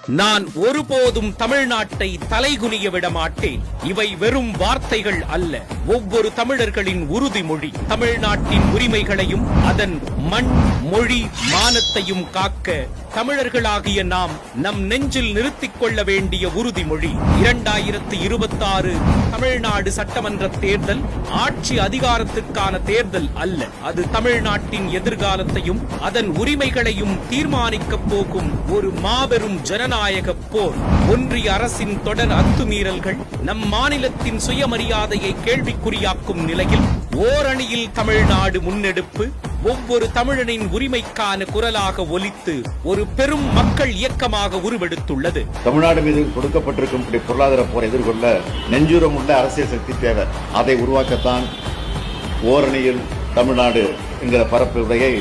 நான் ஒருபோதும் தமிழ்நாட்டை தலைகுனிய விட மாட்டேன். இவை வெறும் வார்த்தைகள் அல்ல, ஒவ்வொரு தமிழர்களின் உறுதிமொழி. தமிழ்நாட்டின் உரிமைகளையும் அதன் மண், மொழி, மானத்தையும் காக்க தமிழர்களாகிய நாம் நம் நெஞ்சில் நிறுத்திக் கொள்ள வேண்டிய உறுதிமொழி. 2026 தமிழ்நாடு சட்டமன்ற தேர்தல் ஆட்சி அதிகாரத்திற்கான தேர்தல் அல்ல. அது தமிழ்நாட்டின் எதிர்காலத்தையும் அதன் உரிமைகளையும் தீர்மானிக்கப் போகும் ஒரு மாபெரும் ஜனநாயக போர். ஒன்றிய அரசின் தொடர் அத்துமீறல்கள் நம் மாநிலத்தின் சுயமரியாதையை கேள்விக்குறியாக்கும் நிலையில் ஓரணியில் தமிழ்நாடு முன்னெடுப்பு ஒவ்வொரு தமிழனின் உரிமைக்கான குரலாக ஒலித்து ஒரு பெரும் மக்கள் இயக்கமாக உருவெடுத்துள்ளது. தமிழ்நாடு மீது கொடுக்கப்பட்டிருக்கும் பொருளாதார போரை எதிர்கொள்ள நெஞ்சுரம் உள்ள அரசியல் சக்தி தேவை. அதை உருவாக்கத்தான் ஓரணியில் தமிழ்நாடு என்கிற பரப்பு உரையை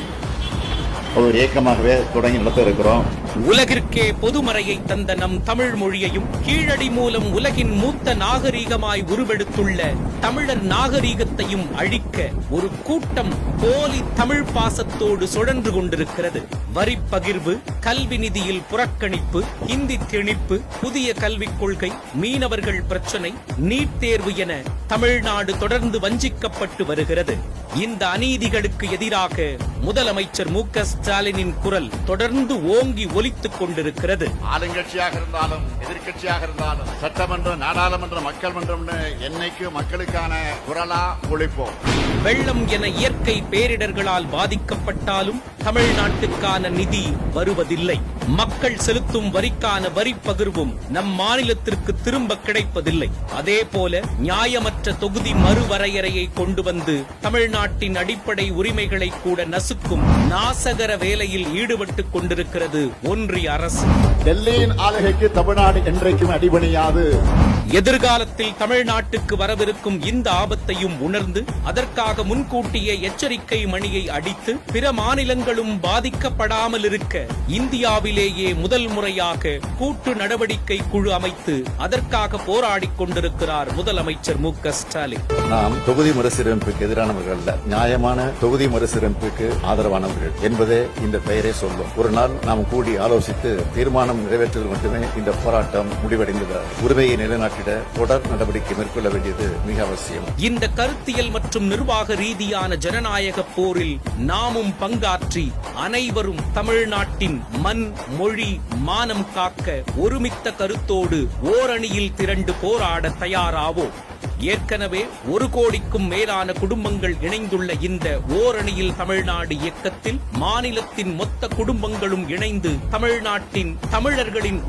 ஒரு இயக்கமாகவே தொடங்கி நடத்த இருக்கிறோம். உலகிற்கே பொதுமறையை தந்த நம் தமிழ் மொழியையும் கீழடி மூலம் உலகின் மூத்த நாகரீகமாய் உருவெடுத்துள்ள தமிழர் நாகரீகத்தையும் அழிக்க ஒரு கூட்டம் போலி தமிழ் பாசத்தோடு சுழன்று கொண்டிருக்கிறது. வரி பகிர்வு, கல்வி நிதியில் புறக்கணிப்பு, ஹிந்தி திணிப்பு, புதிய கல்விக் கொள்கை, மீனவர்கள் பிரச்சனை, நீட் தேர்வு என தமிழ்நாடு தொடர்ந்து வஞ்சிக்கப்பட்டு வருகிறது. இந்த அநீதிகளுக்கு எதிராக முதலமைச்சர் மு.க. ஸ்டாலினின் குரல் தொடர்ந்து ஓங்கி ஒலித்துக் கொண்டிருக்கிறது. ஆளுங்கட்சியாக இருந்தாலும் எதிர்கட்சியாக இருந்தாலும் சட்டமன்றம், நாடாளுமன்றம், மக்கள் மன்றம் என்னைக்கு மக்களுக்கான குரலா ஒழிப்போம். வெள்ளம் என இயற்கை பேரிடர்களால் பாதிக்கப்பட்டாலும் தமிழ்நாட்டுக்கான நிதி வருவதில்லை. மக்கள் செலுத்தும் வரிக்கான வரி பகிர்வும் நம் மாநிலத்திற்கு திரும்ப கிடைப்பதில்லை. அதே போல நியாயமற்ற தொகுதி மறுவரையறையை கொண்டு வந்து தமிழ்நாட்டின் அடிப்படை உரிமைகளை கூட நசுக்கும் நாசகர வேலையில் ஈடுபட்டுக் கொண்டிருக்கிறது ஒன்றிய அரசு. டெல்லியின் ஆளுகைக்கு தமிழ்நாடு என்றைக்கும் அடிபணியாது. எதிர்காலத்தில் தமிழ்நாட்டுக்கு வரவிருக்கும் இந்த ஆபத்தையும் உணர்ந்து அதற்காக முன்கூட்டிய எச்சரிக்கை மணியை அடித்து பிற மாநிலங்களும் பாதிக்கப்படாமல் இருக்க இந்தியாவிலேயே முதல் முறையாக கூட்டு நடவடிக்கை குழு அமைத்து அதற்காக போராடிக் கொண்டிருக்கிறார் முதலமைச்சர் மு.க. ஸ்டாலின். நாம் தொகுதி மறுசீரமைப்புக்கு எதிரானவர்கள் அல்ல, நியாயமான தொகுதி மறுசீரமைப்புக்கு ஆதரவானவர்கள் என்பதே இந்த பெயரே சொல்லும். ஒரு நாள் நாம் கூடி ஆலோசித்து தீர்மானம் நிறைவேற்றுவது மட்டுமே இந்த போராட்டம் முடிவடைந்தது. உரிமையை நிலைநாட்டிட தொடர் நடவடிக்கை மேற்கொள்ள வேண்டியது மிக அவசியம். இந்த கருத்தியல் மற்றும் நிர்வாக ரீதியான ஜனநாயக போரில் நாமும் பங்காற்றி அனைவரும் தமிழ்நாட்டின் மண், மொழி, மானம் காக்க ஒருமித்த கருத்தோடு ஓரணியில் திரண்டு போராட தயாராவோம். ஏற்கனவே 1 கோடிக்கும் மேலான குடும்பங்கள் இணைந்துள்ள இந்த ஓரணியில் தமிழ்நாடு இயக்கத்தில் மாநிலத்தின் மொத்த குடும்பங்களும் இணைந்து தமிழ்நாட்டின் தமிழர்களின்